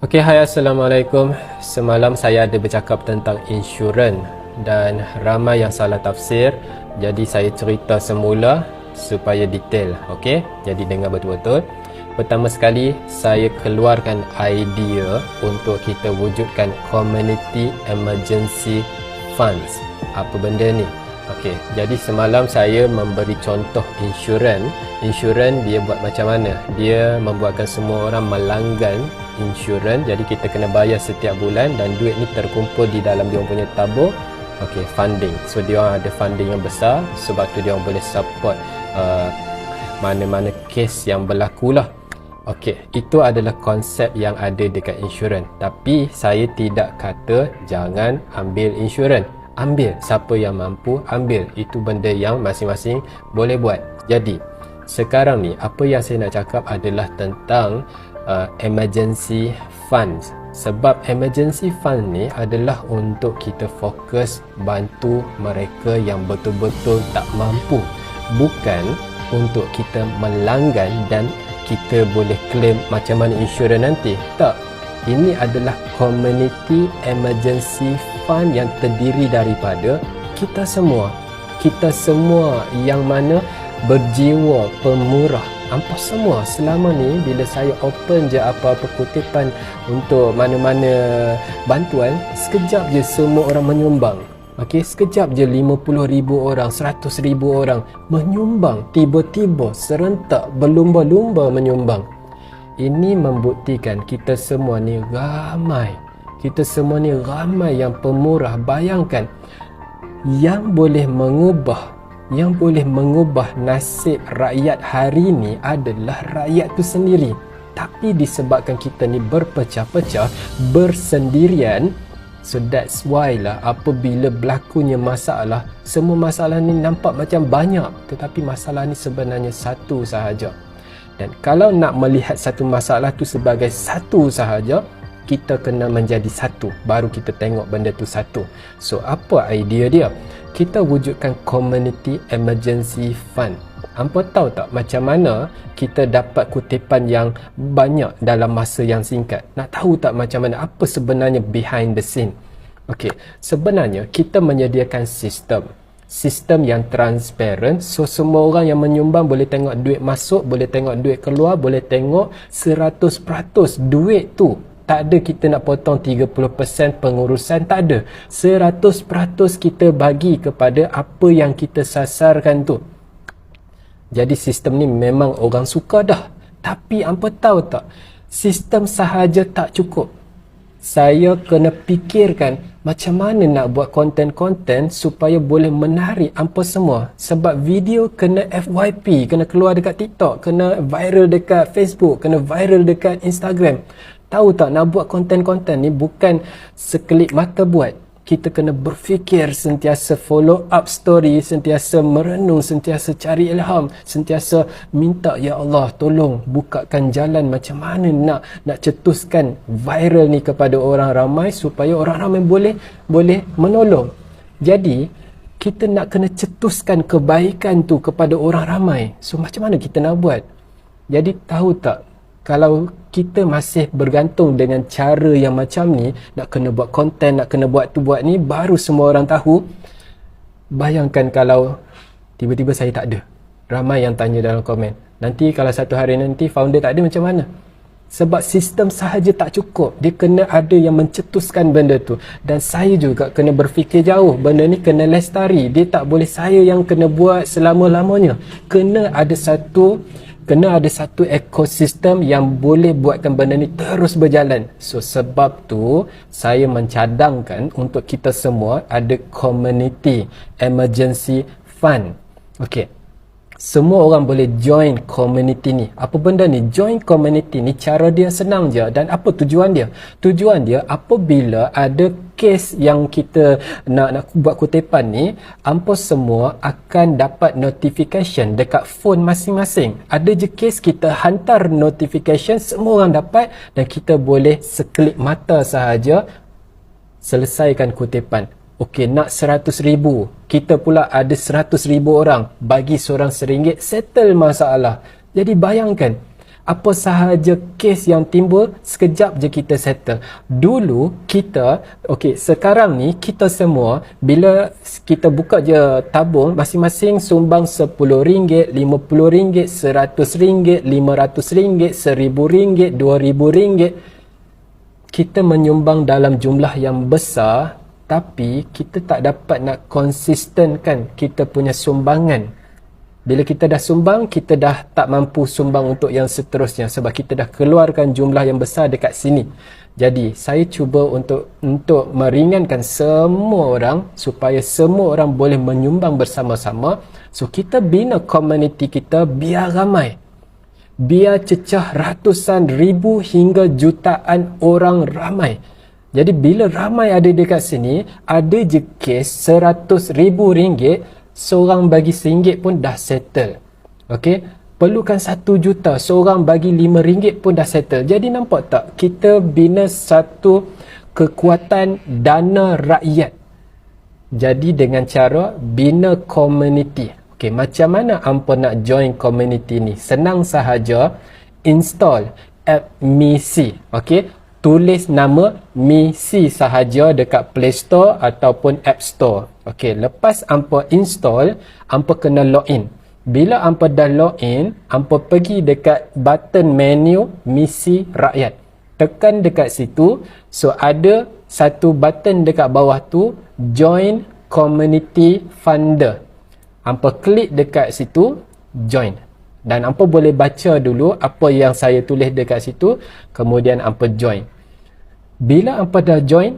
Hai, Assalamualaikum. Semalam saya ada bercakap tentang insurans dan ramai yang salah tafsir. Jadi saya cerita semula supaya detail. Jadi dengar betul-betul. Pertama sekali, saya keluarkan idea untuk kita wujudkan Community Emergency Funds. Apa benda ni? Jadi semalam saya memberi contoh insurans. Insurans dia buat macam mana? Dia membuatkan semua orang melanggan insurans. Jadi kita kena bayar setiap bulan dan duit ni terkumpul di dalam dia punya tabung. Funding. So dia orang ada funding yang besar, sebab tu dia orang boleh support mana-mana kes yang berlaku lah. Itu adalah konsep yang ada dekat insurans. Tapi saya tidak kata jangan ambil insurans. Ambil, siapa yang mampu ambil. Itu benda yang masing-masing boleh buat. Jadi sekarang ni apa yang saya nak cakap adalah tentang emergency funds. Sebab emergency fund ni adalah untuk kita fokus bantu mereka yang betul-betul tak mampu, bukan untuk kita melanggan dan kita boleh claim macam mana insurans nanti. Tak, ini adalah community emergency fund yang terdiri daripada kita semua yang mana berjiwa pemurah. Hampa semua selama ni bila saya open je apa-apa kutipan untuk mana-mana bantuan, sekejap je semua orang menyumbang. Sekejap je 50,000 orang, 100,000 orang menyumbang, tiba-tiba serentak berlumba-lumba menyumbang. Ini membuktikan kita semua ni ramai. Kita semua ni ramai yang pemurah. Bayangkan, yang boleh mengubah nasib rakyat hari ni adalah rakyat tu sendiri. Tapi disebabkan kita ni berpecah-pecah, bersendirian, so that's why lah apabila berlakunya masalah, semua masalah ni nampak macam banyak, tetapi masalah ni sebenarnya satu sahaja. Dan kalau nak melihat satu masalah tu sebagai satu sahaja, kita kena menjadi satu, baru kita tengok benda tu satu. So apa idea dia? Kita wujudkan Community Emergency Fund. Hampa tahu tak macam mana kita dapat kutipan yang banyak dalam masa yang singkat? Nak tahu tak macam mana? Apa sebenarnya behind the scene? Sebenarnya kita menyediakan sistem yang transparent. So semua orang yang menyumbang boleh tengok duit masuk, boleh tengok duit keluar, boleh tengok 100% duit tu. Tak ada kita nak potong 30% pengurusan, tak ada. 100% kita bagi kepada apa yang kita sasarkan tu. Jadi sistem ni memang orang suka dah. Tapi hampa tahu tak, sistem sahaja tak cukup. Saya kena fikirkan macam mana nak buat konten-konten supaya boleh menarik hampa semua. Sebab video kena FYP, kena keluar dekat TikTok, kena viral dekat Facebook, kena viral dekat Instagram. Tahu tak, nak buat konten-konten ni bukan sekelip mata buat. Kita kena berfikir, sentiasa follow up story, sentiasa merenung, sentiasa cari ilham, sentiasa minta, ya Allah tolong bukakan jalan macam mana nak cetuskan viral ni kepada orang ramai supaya orang ramai boleh menolong. Jadi kita nak kena cetuskan kebaikan tu kepada orang ramai. So macam mana kita nak buat? Jadi tahu tak, kalau kita masih bergantung dengan cara yang macam ni, nak kena buat konten, nak kena buat tu buat ni, baru semua orang tahu. Bayangkan kalau tiba-tiba saya tak ada. Ramai yang tanya dalam komen, nanti kalau satu hari nanti founder tak ada macam mana? Sebab sistem sahaja tak cukup. Dia kena ada yang mencetuskan benda tu. Dan saya juga kena berfikir jauh. Benda ni kena lestari. Dia tak boleh saya yang kena buat selama-lamanya. Kena ada satu ekosistem yang boleh buatkan benda ni terus berjalan. So sebab tu saya mencadangkan untuk kita semua ada Community Emergency Fund. Semua orang boleh join community ni. Apa benda ni? Join community ni cara dia senang je. Dan apa tujuan dia? Tujuan dia apabila ada kes yang kita nak buat kutipan ni, hampa semua akan dapat notification dekat phone masing-masing. Ada je kes, kita hantar notification, semua orang dapat, dan kita boleh sekelip mata sahaja selesaikan kutipan. Nak 100,000, kita pula ada 100,000 orang, bagi seorang RM1, settle masalah. Jadi bayangkan, Apa sahaja kes yang timbul, sekejap je kita settle. Dulu kita, sekarang ni kita semua bila kita buka je tabung, masing-masing sumbang RM10, RM50, RM100, RM500, RM1000, RM2000. Kita menyumbang dalam jumlah yang besar, tapi kita tak dapat nak konsistenkan kita punya sumbangan. Bila kita dah sumbang, kita dah tak mampu sumbang untuk yang seterusnya sebab kita dah keluarkan jumlah yang besar dekat sini. Jadi, saya cuba untuk meringankan semua orang supaya semua orang boleh menyumbang bersama-sama. So, kita bina komuniti kita biar ramai. Biar cecah ratusan ribu hingga jutaan orang ramai. Jadi, bila ramai ada dekat sini, ada je kes RM100,000, seorang bagi RM1 pun dah settle. Okey, perlukan RM1 juta, seorang bagi RM5 pun dah settle. Jadi nampak tak, kita bina satu kekuatan dana rakyat. Jadi dengan cara bina komuniti. Okey, macam mana hampa nak join komuniti ni? Senang sahaja, install app Misi. Okey, tulis nama Misi sahaja dekat Play Store ataupun App Store. Okey, lepas hampa install, hampa kena login. Bila hampa dah login, hampa pergi dekat button menu Misi Rakyat. Tekan dekat situ, so ada satu button dekat bawah tu, Join Community Funder. Hampa klik dekat situ, join. Dan hampa boleh baca dulu apa yang saya tulis dekat situ, kemudian hampa join. Bila hampa dah join,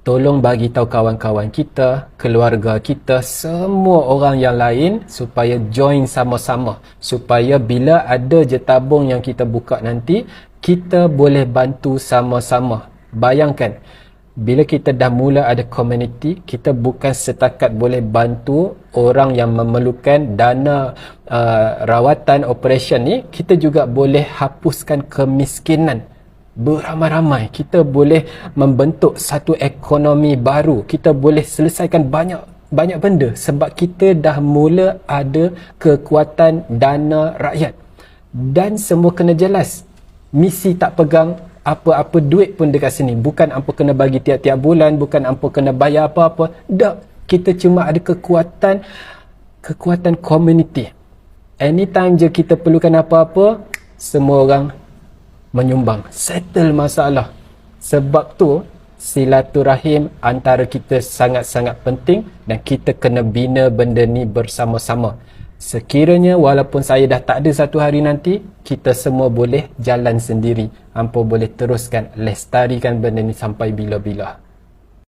tolong bagi tahu kawan-kawan kita, keluarga kita, semua orang yang lain supaya join sama-sama. Supaya bila ada je tabung yang kita buka nanti, kita boleh bantu sama-sama. Bayangkan, bila kita dah mula ada komuniti, kita bukan setakat boleh bantu orang yang memerlukan dana rawatan operation ni, kita juga boleh hapuskan kemiskinan beramai-ramai. Kita boleh membentuk satu ekonomi baru. Kita boleh selesaikan banyak benda sebab kita dah mula ada kekuatan dana rakyat. Dan semua kena jelas. Misi tak pegang apa-apa duit pun dekat sini. Bukan apa kena bagi tiap-tiap bulan, bukan apa kena bayar apa-apa. Tak. Kita cuma ada kekuatan community. Anytime je kita perlukan apa-apa, semua orang menyumbang. Settle masalah. Sebab tu, silaturahim antara kita sangat-sangat penting dan kita kena bina benda ni bersama-sama. Sekiranya walaupun saya dah tak ada satu hari nanti, kita semua boleh jalan sendiri. Hampa boleh teruskan lestarikan benda ni sampai bila-bila.